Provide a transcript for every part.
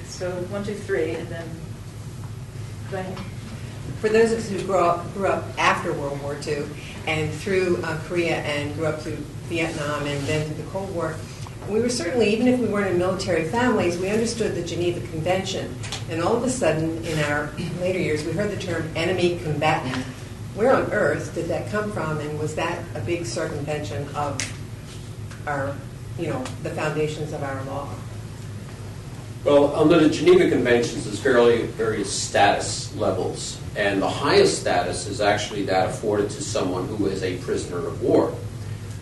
So 1, 2, 3, and then go ahead. For those of us who grew up after World War II and through Korea and grew up through Vietnam and then through the Cold War, we were certainly, even if we weren't in military families, we understood the Geneva Convention. And all of a sudden, in our later years, we heard the term enemy combatant. Where on earth did that come from, and was that a big circumvention of our, the foundations of our law? Well, under the Geneva Conventions, there's various status levels, and the highest status is actually that afforded to someone who is a prisoner of war.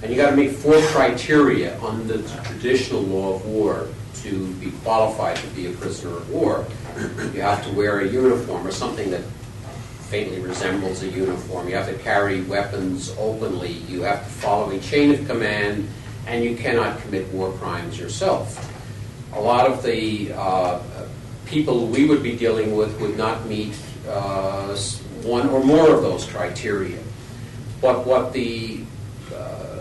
And you got to meet 4 criteria under the traditional law of war to be qualified to be a prisoner of war. You have to wear a uniform or something that faintly resembles a uniform. You have to carry weapons openly. You have to follow a chain of command, and you cannot commit war crimes yourself. A lot of the people we would be dealing with would not meet one or more of those criteria. But what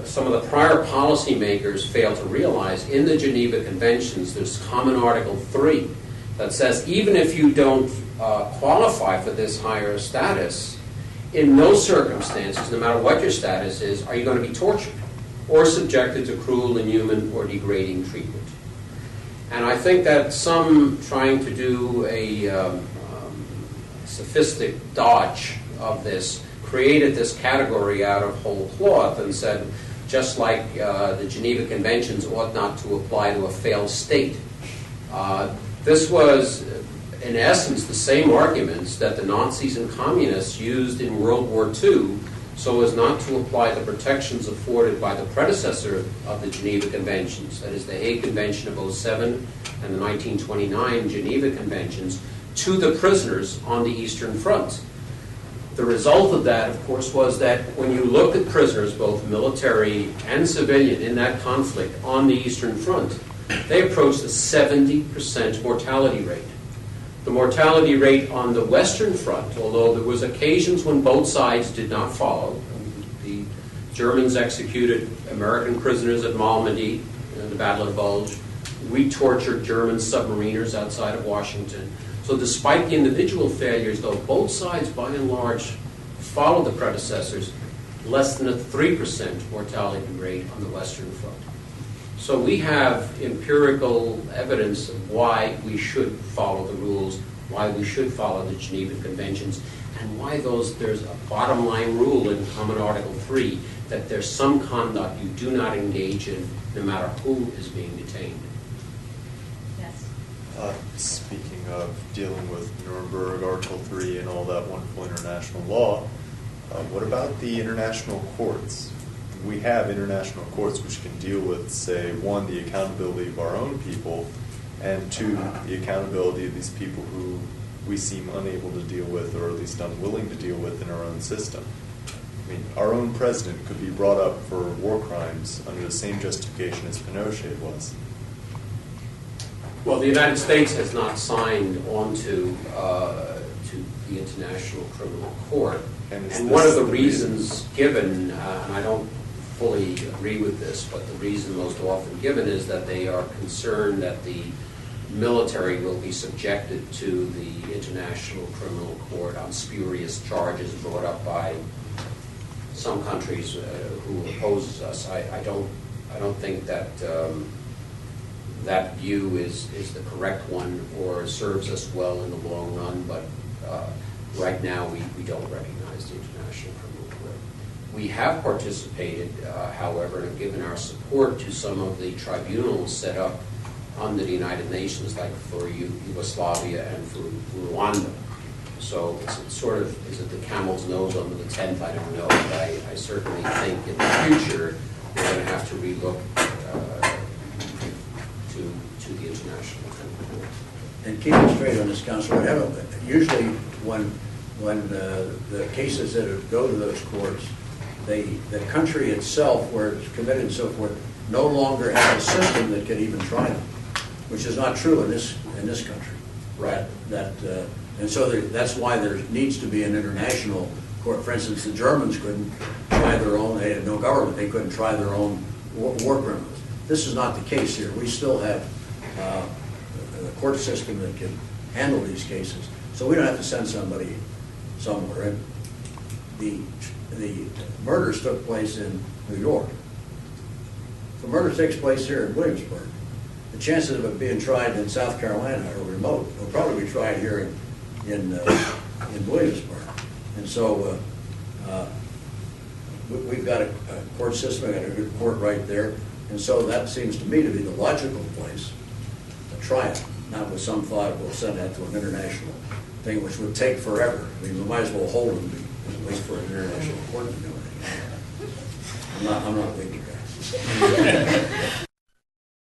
some of the prior policymakers fail to realize, in the Geneva Conventions, there's Common Article 3 that says even if you don't qualify for this higher status, in no circumstances, no matter what your status is, are you going to be tortured or subjected to cruel, inhuman, or degrading treatment. And I think that some trying to do a sophistic dodge of this created this category out of whole cloth and said, just like the Geneva Conventions ought not to apply to a failed state. This was, in essence, the same arguments that the Nazis and communists used in World War II so as not to apply the protections afforded by the predecessor of the Geneva Conventions, that is the Hague Convention of '07 and the 1929 Geneva Conventions, to the prisoners on the Eastern Front. The result of that, of course, was that when you look at prisoners, both military and civilian, in that conflict on the Eastern Front, they approached a 70% mortality rate. The mortality rate on the Western Front, although there was occasions when both sides did not follow, the Germans executed American prisoners at Malmedy, the Battle of Bulge. We tortured German submariners outside of Washington. So despite the individual failures, though, both sides, by and large, followed the predecessors, less than a 3% mortality rate on the Western Front. So we have empirical evidence of why we should follow the rules, why we should follow the Geneva Conventions, and why there's a bottom line rule in Common Article 3 that there's some conduct you do not engage in no matter who is being detained. Yes. Speaking of dealing with Nuremberg, Article 3, and all that wonderful international law, what about the international courts? We have international courts which can deal with, say, 1, the accountability of our own people, and 2, the accountability of these people who we seem unable to deal with, or at least unwilling to deal with in our own system. I mean, our own president could be brought up for war crimes under the same justification as Pinochet was. Well, the United States has not signed on to the International Criminal Court. And one of the reasons given, and I don't fully agree with this, but the reason most often given is that they are concerned that the military will be subjected to the International Criminal Court on spurious charges brought up by some countries who opposes us. I don't think that that view is the correct one or serves us well in the long run, but right now we don't recognize the International Criminal Court. We have participated, however, and have given our support to some of the tribunals set up under the United Nations, like for Yugoslavia and for Rwanda. So it's sort of, is it the camel's nose under the tent? I don't know, but I certainly think in the future we're going to have to relook to the International Criminal Court. And keep it straight on this, Council. Usually when the cases that go to those courts, the country itself, where it's committed and so forth, no longer has a system that can even try them, which is not true in this country. Right. And so that's why there needs to be an international court. For instance, the Germans couldn't try their own. They had no government. They couldn't try their own war criminals. This is not the case here. We still have court system that can handle these cases. So we don't have to send somebody somewhere. And the murders took place in New York. If the murder takes place here in Williamsburg, the chances of it being tried in South Carolina are remote. It'll probably be tried here in Williamsburg. And so we've got a court system, we've got a good court right there. And so that seems to me to be the logical place to try it, not with some thought we'll send that to an international thing, which would take forever. I mean, we might as well hold them and wait for an international court to do it. I'm not weak to that.